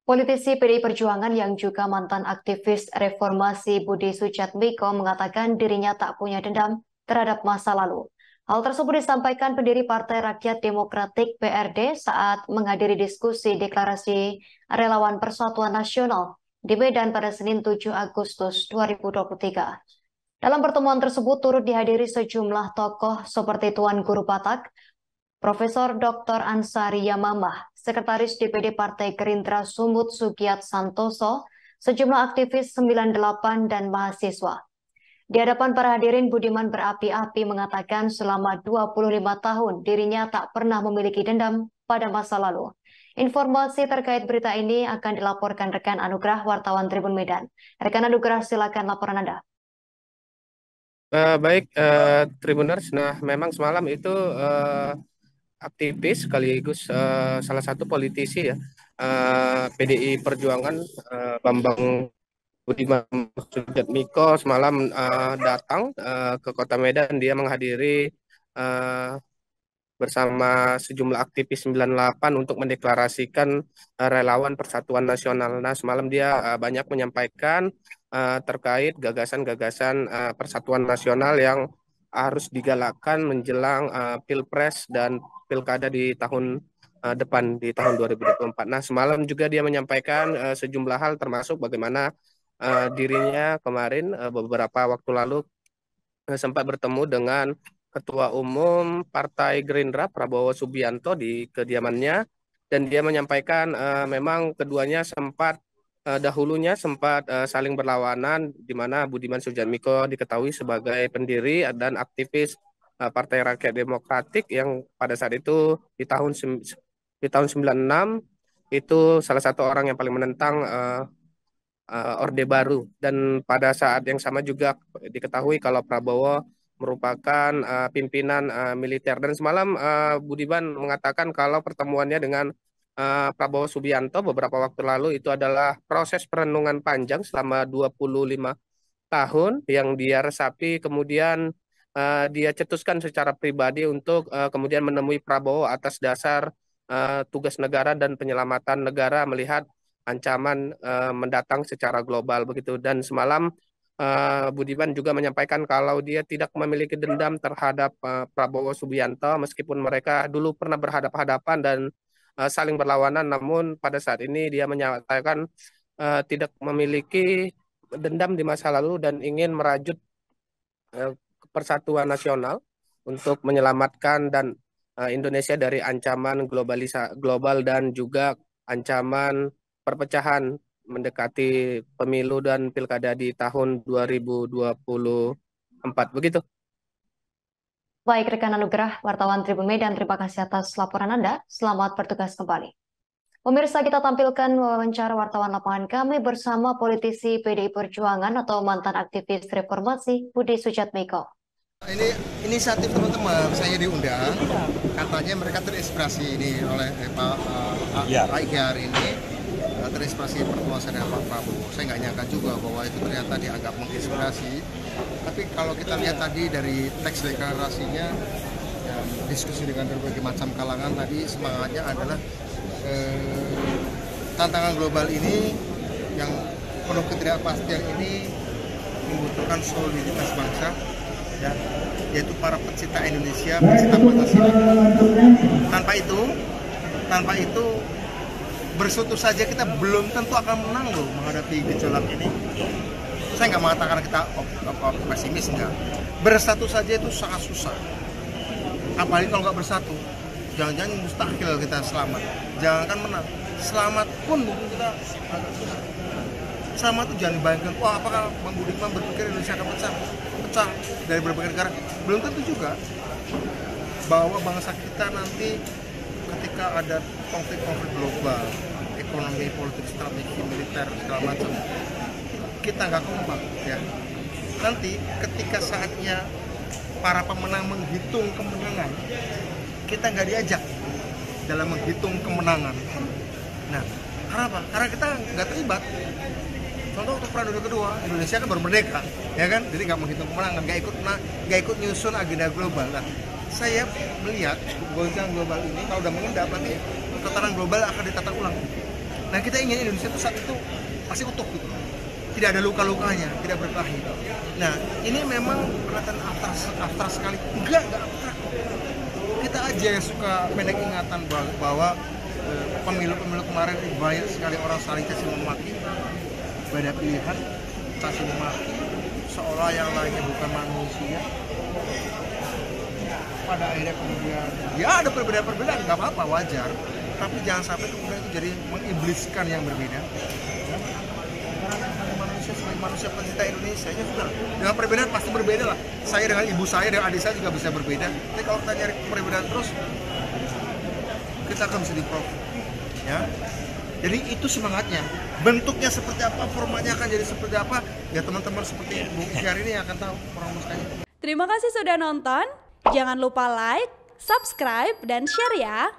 Politisi PDI Perjuangan yang juga mantan aktivis reformasi Budi Sujatmiko mengatakan dirinya tak punya dendam terhadap masa lalu. Hal tersebut disampaikan pendiri Partai Rakyat Demokratik (PRD) saat menghadiri diskusi deklarasi Relawan Persatuan Nasional di Medan pada Senin 7 Agustus 2023. Dalam pertemuan tersebut turut dihadiri sejumlah tokoh seperti Tuan Guru Batak, Profesor Dr. Ansari Yamamah, Sekretaris DPD Partai Gerindra Sumut Sugiat Santoso, sejumlah aktivis 98 dan mahasiswa. Di hadapan para hadirin, Budiman berapi-api mengatakan selama 25 tahun dirinya tak pernah memiliki dendam pada masa lalu. Informasi terkait berita ini akan dilaporkan rekan Anugrah, wartawan Tribun Medan. Rekan Anugrah, silakan laporan Anda. Baik, Tribuners. Nah, memang semalam itu aktivis sekaligus salah satu politisi ya, PDI Perjuangan, Bambang Budiman Sujatmiko semalam datang ke Kota Medan. Dia menghadiri eh, bersama sejumlah aktivis 98 untuk mendeklarasikan Relawan Persatuan Nasional. Nah, semalam dia banyak menyampaikan terkait gagasan-gagasan Persatuan Nasional yang harus digalakkan menjelang Pilpres dan Pilkada di tahun depan, di tahun 2024. Nah, semalam juga dia menyampaikan sejumlah hal termasuk bagaimana dirinya kemarin beberapa waktu lalu sempat bertemu dengan Ketua Umum Partai Gerindra Prabowo Subianto di kediamannya, dan dia menyampaikan memang keduanya sempat dahulunya sempat saling berlawanan, di mana Budiman Sujatmiko diketahui sebagai pendiri dan aktivis Partai Rakyat Demokratik yang pada saat itu di tahun 96 itu salah satu orang yang paling menentang Orde Baru, dan pada saat yang sama juga diketahui kalau Prabowo merupakan pimpinan militer. Dan semalam Budiman mengatakan kalau pertemuannya dengan Prabowo Subianto beberapa waktu lalu itu adalah proses perenungan panjang selama 25 tahun yang dia resapi, kemudian dia cetuskan secara pribadi untuk kemudian menemui Prabowo atas dasar tugas negara dan penyelamatan negara melihat ancaman mendatang secara global begitu. Dan semalam Budiman juga menyampaikan kalau dia tidak memiliki dendam terhadap Prabowo Subianto meskipun mereka dulu pernah berhadapan-hadapan dan saling berlawanan, namun pada saat ini dia menyatakan tidak memiliki dendam di masa lalu dan ingin merajut persatuan nasional untuk menyelamatkan dan Indonesia dari ancaman global dan juga ancaman perpecahan mendekati pemilu dan pilkada di tahun 2024. Begitu. Baik, rekan Anugrah, wartawan Tribun Medan, terima kasih atas laporan Anda. Selamat bertugas kembali. Pemirsa, kita tampilkan wawancara wartawan lapangan kami bersama politisi PDI Perjuangan atau mantan aktivis reformasi Budi Sujatmiko. Ini inisiatif teman-teman, saya diundang, katanya mereka terinspirasi ini oleh Pak Igar ini, terinspirasi pertemuan saya dengan Pak Prabowo. Saya nggak nyangka juga bahwa itu ternyata dianggap menginspirasi. Tapi kalau kita lihat tadi dari teks deklarasinya, ya, diskusi dengan berbagai macam kalangan tadi, semangatnya adalah tantangan global ini yang penuh ketidakpastian ini membutuhkan soliditas bangsa, ya, yaitu para pecinta Indonesia, pecinta Pancasila. Tanpa itu bersatu saja kita belum tentu akan menang loh menghadapi gejolak ini. Saya nggak mengatakan kita pesimis, enggak. Bersatu saja itu sangat susah. Apalagi kalau nggak bersatu, jangan-jangan mustahil kita selamat. Jangankan menang, selamat pun mungkin kita agak susah. Selamat itu jangan dibayangkan, wah apakah Bang Budiman berpikir Indonesia akan pecah dari berbagai negara. Belum tentu juga bahwa bangsa kita nanti ketika ada konflik-konflik global, ekonomi, politik, strategi, militer, segala macam, kita nggak kompak, ya. Nanti ketika saatnya para pemenang menghitung kemenangan, kita nggak diajak dalam menghitung kemenangan. Nah, karena apa? Karena kita nggak terlibat. Contoh untuk Perang Dunia Kedua, Indonesia kan baru merdeka, ya kan? Jadi nggak menghitung kemenangan, nggak ikut nyusun agenda global. Nah, saya melihat gonjang global ini kalau udah mengendap nanti tatanan global akan ditata ulang. Nah kita ingin Indonesia itu saat itu pasti utuh gitu, tidak ada luka-lukanya, tidak berkelahi. Nah ini memang kelihatan abstrak sekali. Enggak abstrak. Kita aja yang suka pendek ingatan bahwa pemilu-pemilu kemarin banyak sekali orang saling caci memaki, beda pilihan, caci memaki, seolah yang lainnya bukan manusia. Pada akhirnya kemudian ya ada perbedaan-perbedaan, nggak apa-apa, wajar, tapi jangan sampai kemudian itu jadi mengibliskan yang berbeda ya. Karena manusia sebagai manusia pencinta Indonesia ya sudah, dengan perbedaan pasti berbeda lah. Saya dengan ibu saya dengan adik saya juga bisa berbeda, tapi kalau kita nyari perbedaan terus kita akan bisa diprofit ya. Jadi itu semangatnya. Bentuknya seperti apa, formatnya akan jadi seperti apa, ya teman-teman seperti Bu Isyar ini yang akan tahu perumuskannya. Terima kasih sudah nonton. Jangan lupa like, subscribe, dan share ya.